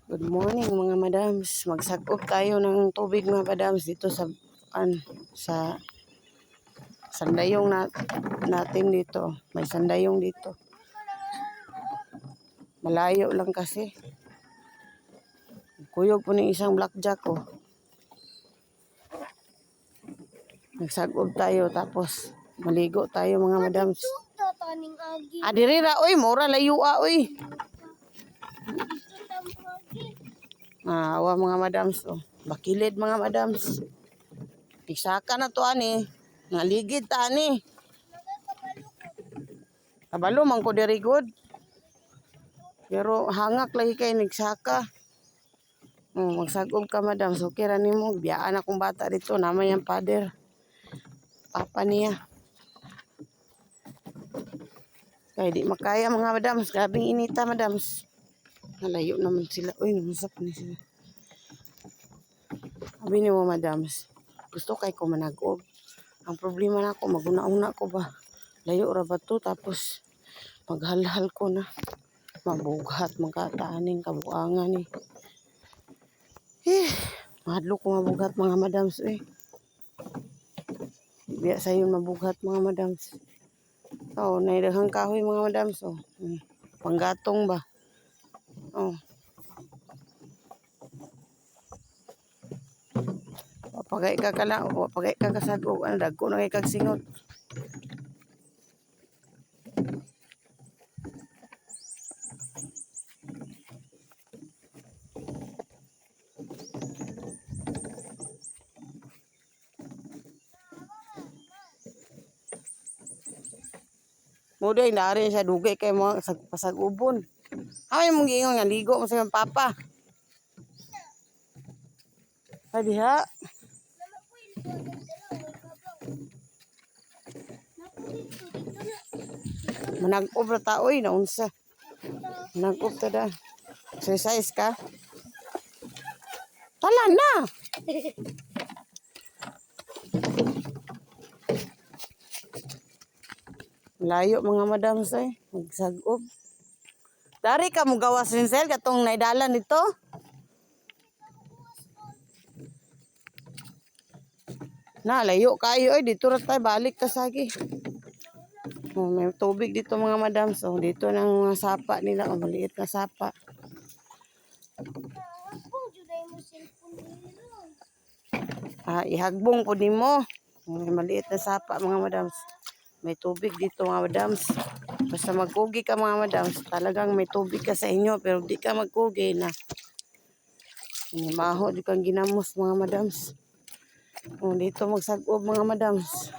Good morning mga madams. Magsakop tayo ng tubig mga madams dito sa sandayong natin dito. May sandayong dito. Malayo lang kasi. Kuyog po ng isang blackjack ko. Nagsakop tayo tapos maligo tayo mga madams. Adirira oy, mura layo oy. Awa mga madams oh. Bakilid mga madams. Pisaka na to ani. Ngaligid ta ani. Kabalo man ko diri good. Pero hangak lagi kay nagsaka. Magsagog ka madam. So kira nimo biyaan akong bata dito namay ang father. Papa niya. Kaya di makaya mga madams. Grabing inita madams. Nalayo naman sila. Uy, namusap ni sila. Sabi ni mo madams. Gusto kay ko manag-og. Ang problema na ako, maguna-una ko ba. Layo ra ba to tapos maghalhal ko na. Mabughat, magkataaning kabuangan eh. Mahadlo ko mabughat mga madams eh. Biya sa'yo mabughat mga madams. Oh, naidaghang kahoy mga madams oh. Panggatong ba? Oh. Pagay ka kala, pagay ka kasagog, ano dagko na kay kag singot. Muday na rin siya dugay kay mga pasagubon. Ay mong giingon nga ligo mo sa iyong papa. Ay diha. Manag-ob ra ta oy naunsa. Manag-ob ta da. Exercise ka. Tala na. Layo mga madam say, magsag-ob. Dari ka mo gawas rin sir katong naidalan nito. Na layo kayo ay dito ra tay balik ta sagi. Oh, may tubig dito mga madam. So dito nang mga sapa nila, oh, maliit na sapa. Ihagbong po nimo. May maliit na sapa mga madam. May tubig dito mga madams. Basta magkugi ka mga madams, talagang may tubig ka sa inyo pero di ka magkugi na. Maho di kang ginamos mga madams. Dito magsag-ob mga madams.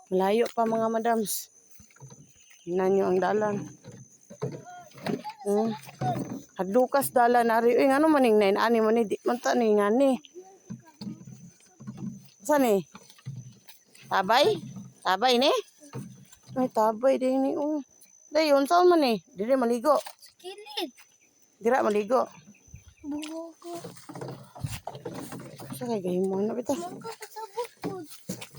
Malayo pa mga madams. Tingnan nyo ang dalan. Hadlukas dalan ari. Uy, ano maning nain ani man di man ta ni ngani. Saan ni? Tabay? Tabay ni? Ay, tabay din ni. Dayon, saan man eh? Dili maligo. Kilid. Dira maligo. Bugo. Sa kay gahimo na bitaw. Magkakasabot po.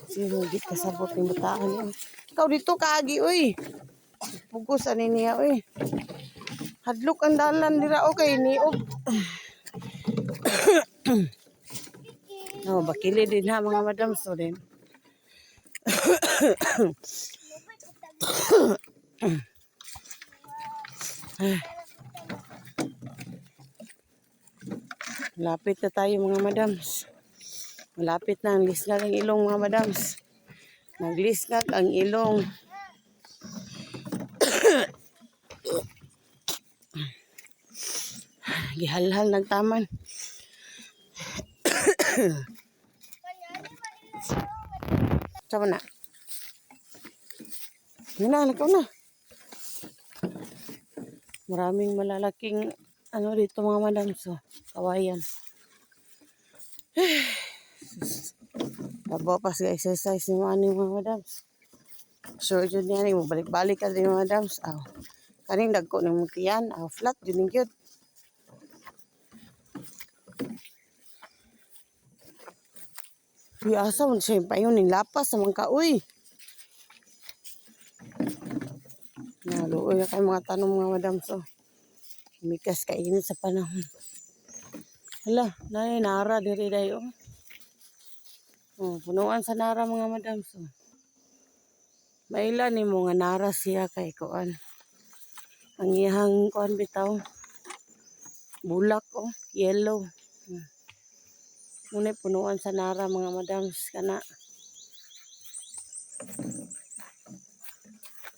Sino di kasabot ng bataan niya. Ikaw dito kaagi, uy. Pugos ani niya, uy. Hadlok ang dalan dira okay ni og. Bakili din ha mga madam so din. Malapit na tayo mga madams. Malapit na ang lisngag ang ilong mga madams. Naglisngag ang ilong. Gihalhal nagtaman. Sama na. Ikaw na. Maraming malalaking ano dito mga madam. So, kawayan. Tabo pa sa exercise ni mga madam. Sure dyan yan. Balik-balik ka din mga madam. Kaning dagko ng mutiyan. Flat dyan yung cute. Uy, asa mo siya yung payon ng lapas sa mga kauy. Naluoy na kayo mga tanong mga madam. So, mikas kainit sa panahon. Hala, nara diri dayo. Oh, punuan sa nara mga madam. So, maila ni mo nga nara siya kay kuan. Ang iyang kuan bitaw. Bulak oh, yellow. Muna punuan sa nara mga madams kana.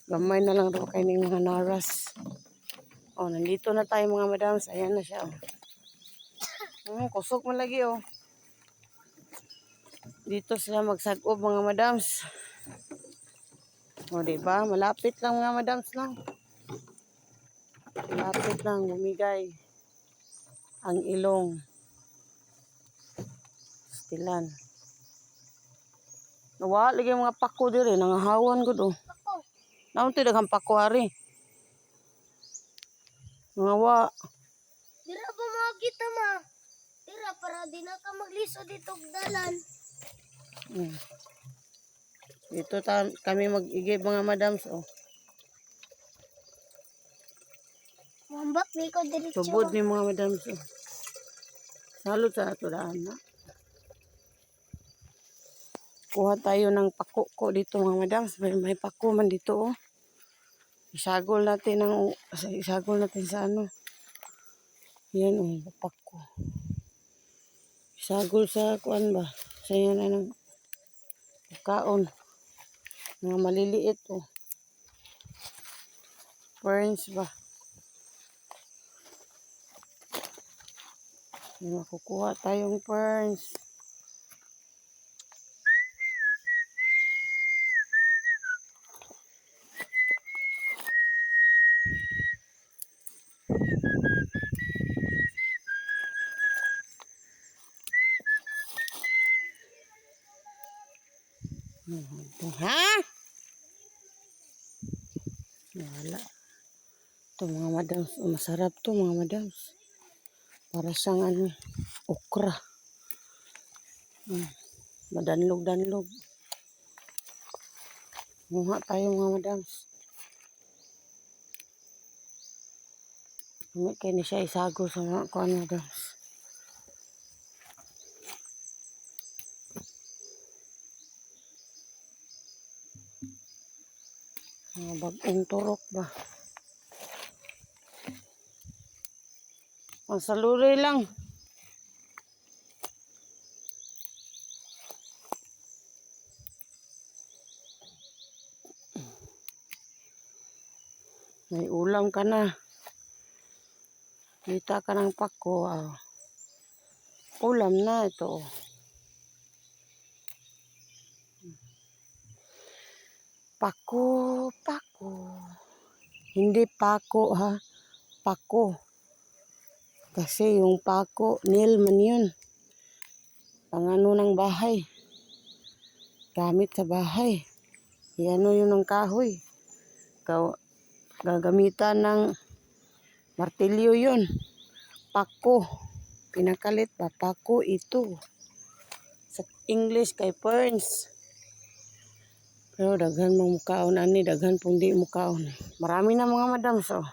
Gamay na lang daw kay ning mga naras. Oh, nandito na tayo mga madams. Ayan na siya. Oh. Kusog mo lagi oh. Dito sila magsag-ob mga madams. O, diba? Malapit lang mga madams lang. Malapit lang bumigay ang ilong. Stilan. Nawa, lagi mga pako diri. Nangahawan gud oh. Ako. Naunti daghang pako hari. Nawa. Dira ba mga kita ma? Dira para di na ka magliso dito og dalan. Dito kami mag-igib mga madams oh. Mambak ni ko diretso. Tubod ni mga madams oh. Salud sa ato daan na. Kuha tayo ng pako ko dito mga madams. May pako man dito oh. Isagol natin sa ano. Yan oh, pako. Isagol sa kuan ba? Sa yan ng kaon. Mga maliliit oh. Ferns ba? Makukuha tayong ferns. Ha? Wala. Ito mga madams. Masarap to mga madams. Para siyang ano, okra. Madanlog-danlog. Muha tayo mga madams. Kaya ni siya isago sa mga kuan madams. Mga bagong turok ba? Ang saluri lang. May ulam ka na. Kita ka ng pako. Ulam na ito. Pako, pako. Hindi pako ha. Pako. Kasi yung pako, nail man yun. Pangano ng bahay. Gamit sa bahay. Iano yun ng kahoy. Gagamitan ng martilyo yun. Pako. Pinakalit ba? Pako ito. Sa English kay ferns. Pero daghan mong mukaon ani. Daghan pong di mukaon. Marami na mga madams oh.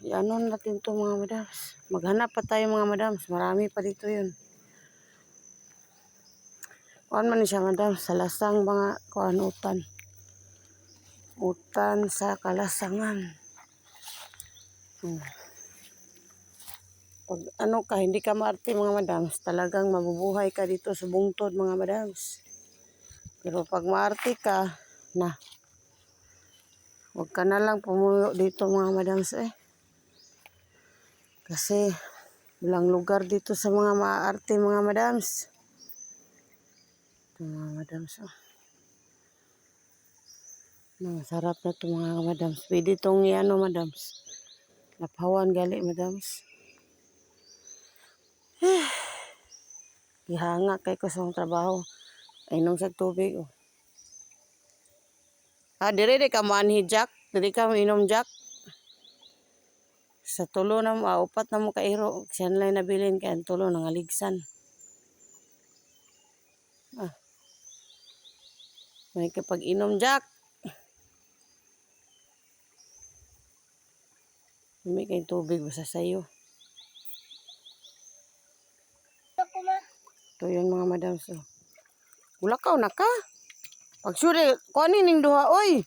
Iano natin to mga madams. Maghanap pa tayo mga madams. Marami pa dito yun. Kuan man siya madam, sa lasang mga kuan utan. Utan sa kalasangan. Pag ano ka, hindi ka maarte mga madams, talagang mabubuhay ka dito sa bungtod mga madams. Pero pag maarte ka, huwag ka na lang pumuyo dito mga madams eh. Kasi walang lugar dito sa mga maarte mga madams. Mga madams oh. Masarap na ito mga madams. Pwede itong iano madams. Napawan gali madams. Gihanga kay ko sa trabaho. Inom sa tubig oh. Dire ka manhi jack. Dire ka inom jack. Sa tulo na mo, upat na mo kairo. Siyan lang nabilin kaya ang tulo nangaligsan. May kapag inom jack. May kayong tubig basta sayo. Ito yun mga madam. So, ulakaw na ka. Pag sure, kuhanin ning duha, oy.